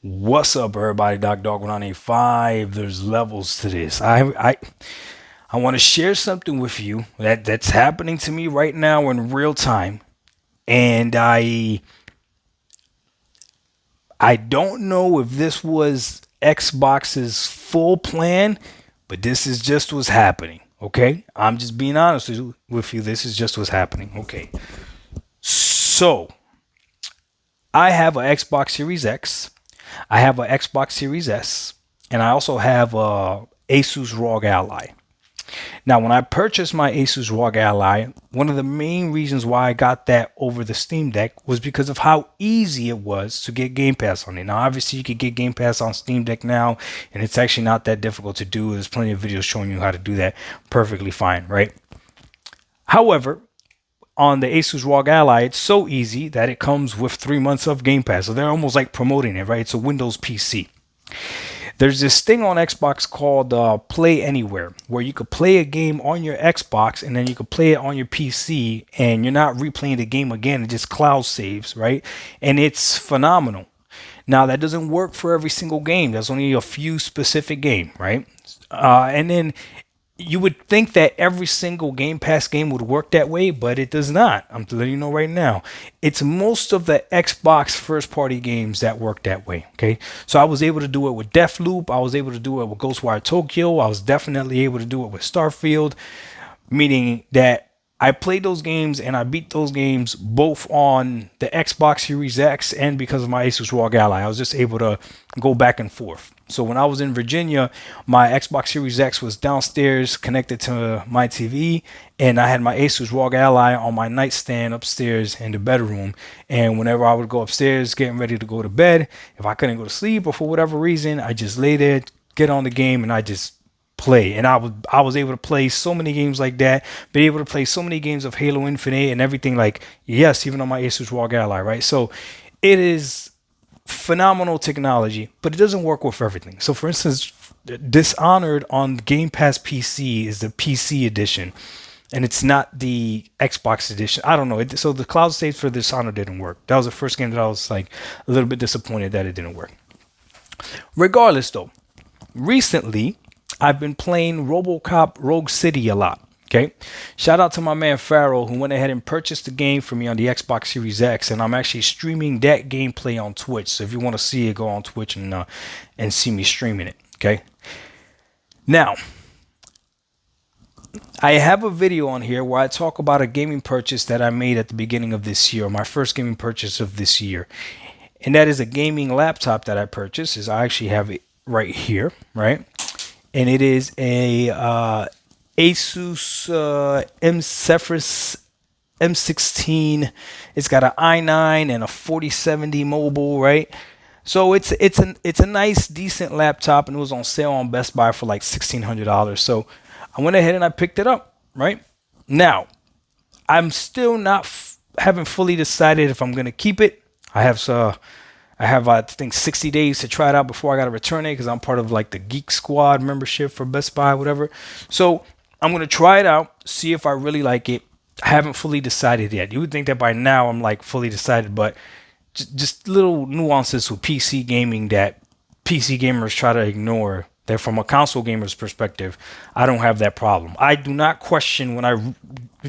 What's up, everybody? Doc Dog 185. There's levels to this. I want to share something with you that's happening to me right now in real time, and I don't know if this was Xbox's full plan, but this is just what's happening. Okay, I'm just being honest with you. This is just what's happening. Okay, so I have an Xbox Series X. I have an Xbox Series S, and I also have a Asus ROG Ally. Now, when I purchased my Asus ROG Ally, one of the main reasons why I got that over the Steam Deck was because of how easy it was to get Game Pass on it. Now, obviously, you can get Game Pass on Steam Deck now, and it's actually not that difficult to do. There's plenty of videos showing you how to do that perfectly fine, right? However, on the Asus ROG Ally, it's so easy that it comes with 3 months of Game Pass. So they're almost like promoting it, right? It's a Windows PC. There's this thing on Xbox called Play Anywhere, where you could play a game on your Xbox and then you could play it on your PC, and you're not replaying the game again. It just cloud saves, right? And it's phenomenal. Now that doesn't work for every single game. There's only a few specific game, right? And then you would think that every single Game Pass game would work that way, but it does not. I'm letting you know right now. It's most of the Xbox first party games that work that way. Okay. So I was able to do it with Deathloop. I was able to do it with Ghostwire Tokyo. I was definitely able to do it with Starfield, meaning that I played those games and I beat those games both on the Xbox Series X and because of my Asus ROG Ally. I was just able to go back and forth. So when I was in Virginia, my Xbox Series X was downstairs connected to my TV, and I had my Asus ROG Ally on my nightstand upstairs in the bedroom. And whenever I would go upstairs getting ready to go to bed, if I couldn't go to sleep or for whatever reason, I just lay there, get on the game, and I just play. And I was able to play so many games like that, be able to play so many games of Halo Infinite and everything, like, yes, even on my Asus ROG Ally, right? So it is phenomenal technology, but it doesn't work with everything. So for instance, Dishonored on Game Pass PC is the PC edition, and it's not the Xbox edition. I don't know. So the cloud saves for Dishonored didn't work. That was the first game that I was like a little bit disappointed that it didn't work. Regardless, though, recently I've been playing RoboCop Rogue City a lot. Okay. Shout out to my man Farrell, who went ahead and purchased the game for me on the Xbox Series X, and I'm actually streaming that gameplay on Twitch. So if you want to see it, go on Twitch and see me streaming it. Okay. Now, I have a video on here where I talk about a gaming purchase that I made at the beginning of this year, my first gaming purchase of this year. And that is a gaming laptop that I purchased. Is I actually have it right here, right? And it is a Asus M-Zephyrus M16. It's got an i9 and a 4070 mobile, right? So it's a nice, decent laptop, and it was on sale on Best Buy for like $1,600. So I went ahead and I picked it up, right? Now, I'm still not haven't fully decided if I'm gonna keep it. I think 60 days to try it out before I gotta return it, because I'm part of like the Geek Squad membership for Best Buy, whatever. So I'm gonna try it out, see if I really like it. I haven't fully decided yet. You would think that by now I'm like fully decided, but just little nuances with PC gaming that PC gamers try to ignore. That from a console gamer's perspective, I don't have that problem. I do not question when I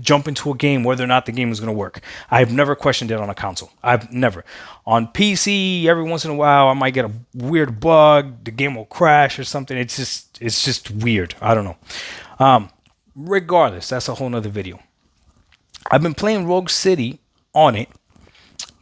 jump into a game whether or not the game is going to work. I've never questioned it on a console. I've never. On PC, every once in a while, I might get a weird bug. The game will crash or something. It's just weird. I don't know. Regardless, that's a whole nother video. I've been playing Rogue City on it,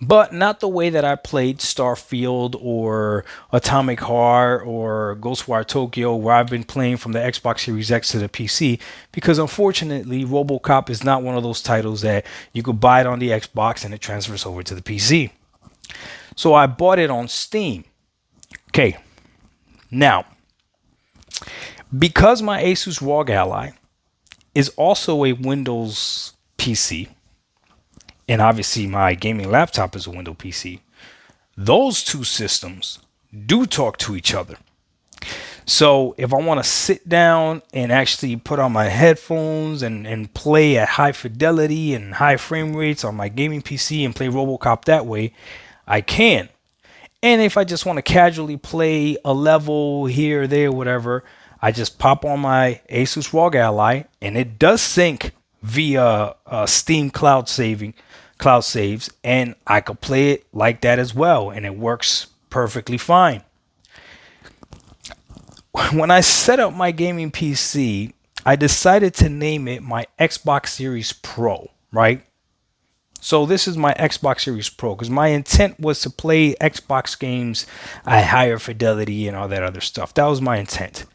but not the way that I played Starfield or Atomic Heart or Ghostwire Tokyo, where I've been playing from the Xbox Series X to the PC, because unfortunately, RoboCop is not one of those titles that you could buy it on the Xbox and it transfers over to the PC. So I bought it on Steam. Okay, now, because my Asus ROG Ally is also a Windows PC, and obviously my gaming laptop is a Windows PC, those two systems do talk to each other. So if I want to sit down and actually put on my headphones and play at high fidelity and high frame rates on my gaming PC and play RoboCop that way, I can. And if I just want to casually play a level here or there, whatever, I just pop on my Asus ROG Ally, and it does sync via Steam cloud saves, and I could play it like that as well, and it works perfectly fine. When I set up my gaming PC, I decided to name it my Xbox Series Pro, right? So this is my Xbox Series Pro because my intent was to play Xbox games at higher fidelity and all that other stuff. That was my intent.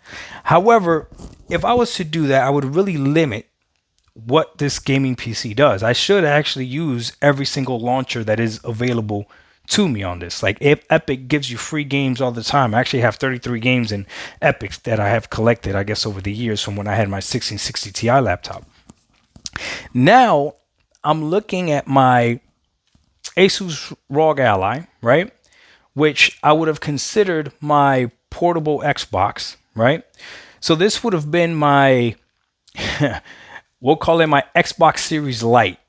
However, if I was to do that, I would really limit what this gaming PC does. I should actually use every single launcher that is available to me on this. Like if Epic gives you free games all the time. I actually have 33 games in Epic that I have collected, I guess, over the years from when I had my 1660 Ti laptop. Now I'm looking at my Asus ROG Ally, right? Which I would have considered my portable Xbox, right? So this would have been my, we'll call it my Xbox Series Lite,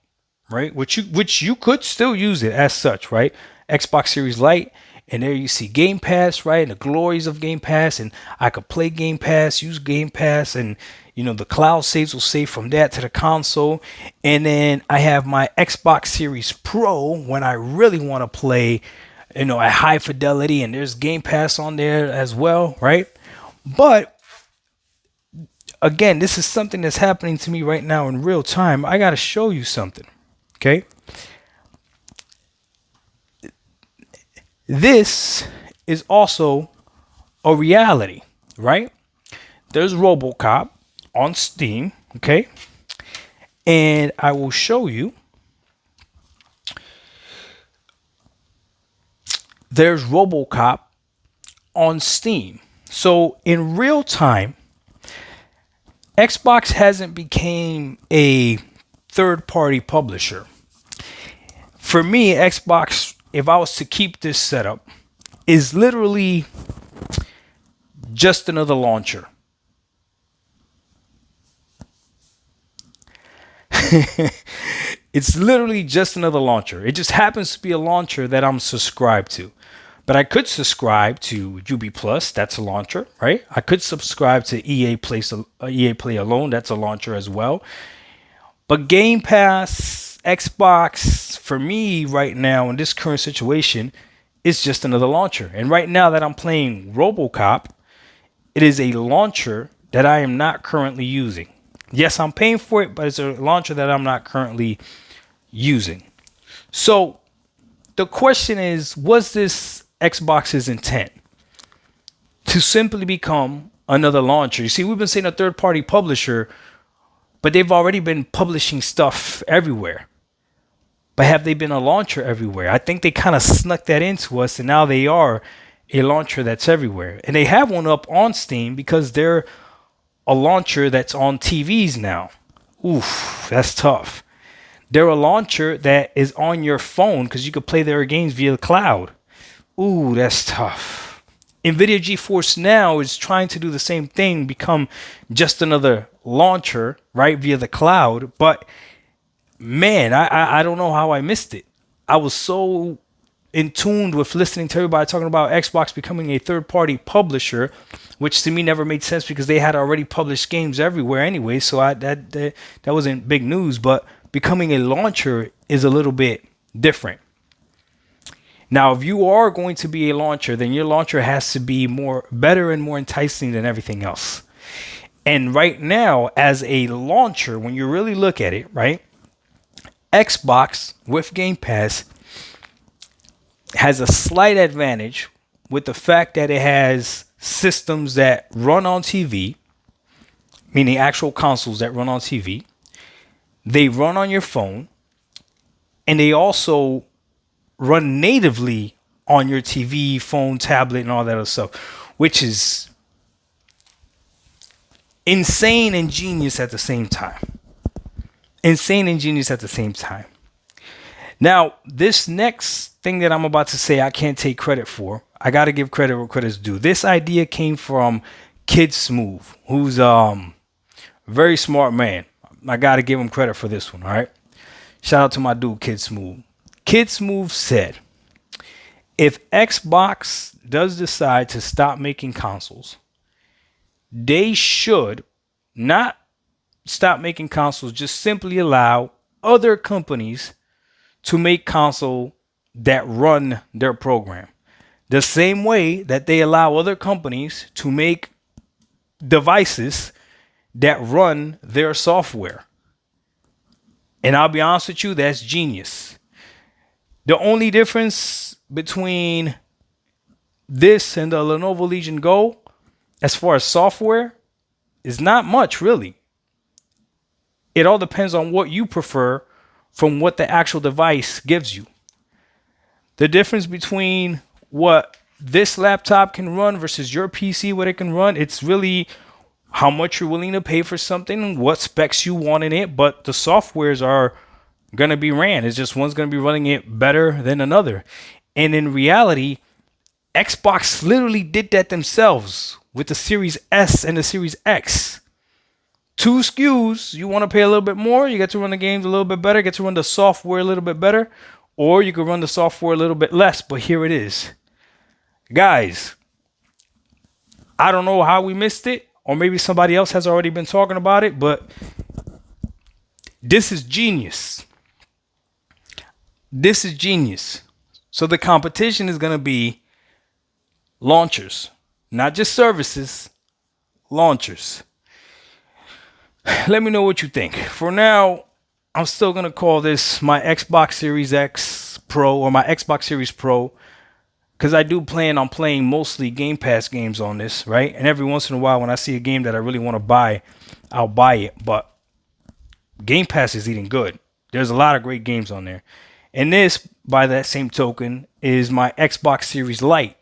right? Which you could still use it as such, right? Xbox Series Lite. And there you see Game Pass, right? And the glories of Game Pass. And I could play Game Pass, use Game Pass, and the cloud saves will save from that to the console. And then I have my Xbox Series Pro when I really want to play, at high fidelity, and there's Game Pass on there as well, right? But again, this is something that's happening to me right now in real time. I got to show you something, okay? This is also a reality, right? There's RoboCop on Steam, okay? And I will show you. There's RoboCop on Steam. So in real time, Xbox hasn't became a third-party publisher. For me, Xbox, if I was to keep this setup, is literally just another launcher. It's literally just another launcher. It just happens to be a launcher that I'm subscribed to. But I could subscribe to UB Plus, that's a launcher, right? I could subscribe to EA Play Alone, that's a launcher as well. But Game Pass, Xbox, for me right now in this current situation, is just another launcher. And right now that I'm playing RoboCop, it is a launcher that I am not currently using. Yes, I'm paying for it, but it's a launcher that I'm not currently using. So the question is, was this Xbox's intent to simply become another launcher? You see, we've been saying a third-party publisher, but they've already been publishing stuff everywhere. But have they been a launcher everywhere? I think they kind of snuck that into us, and now they are a launcher that's everywhere. And they have one up on Steam because they're a launcher that's on TVs now. Oof, that's tough. They're a launcher that is on your phone because you could play their games via the cloud. Ooh, that's tough. NVIDIA GeForce Now is trying to do the same thing, become just another launcher, right, via the cloud. But man, I don't know how I missed it. I was so in tune with listening to everybody talking about Xbox becoming a third-party publisher, which to me never made sense because they had already published games everywhere anyway. So that wasn't big news. But becoming a launcher is a little bit different. Now, if you are going to be a launcher, then your launcher has to be better and more enticing than everything else. And right now, as a launcher, when you really look at it, right, Xbox with Game Pass has a slight advantage with the fact that it has systems that run on TV, meaning actual consoles that run on TV. They run on your phone, and they also run natively on your TV, phone, tablet, and all that other stuff, which is insane and genius at the same time. Insane and genius at the same time. Now, this next thing that I'm about to say, I can't take credit for. I got to give credit where credit's due. This idea came from Kid Smooth, who's a very smart man. I got to give him credit for this one, all right? Shout out to my dude, Kid Smooth. Kid Smooth said, If Xbox does decide to stop making consoles, they should not stop making consoles, just simply allow other companies to make console that run their program. The same way that they allow other companies to make devices that run their software. And I'll be honest with you, that's genius. The only difference between this and the Lenovo Legion Go, as far as software, is not much really. It all depends on what you prefer from what the actual device gives you. The difference between what this laptop can run versus your PC, what it can run, it's really how much you're willing to pay for something, what specs you want in it, but the softwares are going to be ran. It's just one's going to be running it better than another. And in reality, Xbox literally did that themselves with the Series S and the Series X. Two SKUs, you want to pay a little bit more, you get to run the games a little bit better, get to run the software a little bit better, or you can run the software a little bit less, but here it is. Guys, I don't know how we missed it, or maybe somebody else has already been talking about it, but this is genius. This is genius. So the competition is going to be launchers, not just services, launchers. Let me know what you think. For now, I'm still going to call this my Xbox Series X Pro or my Xbox Series Pro, because I do plan on playing mostly Game Pass games on this, right? And every once in a while, when I see a game that I really want to buy, I'll buy it. But Game Pass is eating good. There's a lot of great games on there. And this, by that same token, is my Xbox Series Lite.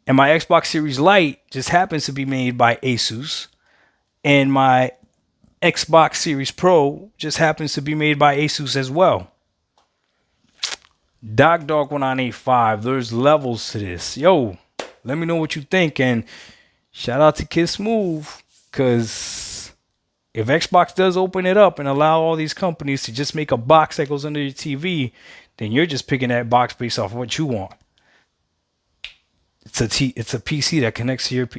And my Xbox Series Lite just happens to be made by Asus. And my Xbox Series Pro just happens to be made by Asus as well. Dog1985, there's levels to this. Yo, let me know what you think. And shout out to Kiss Move, because if Xbox does open it up and allow all these companies to just make a box that goes under your TV, then you're just picking that box based off of what you want. It's a PC that connects to your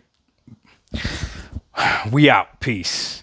We out. Peace.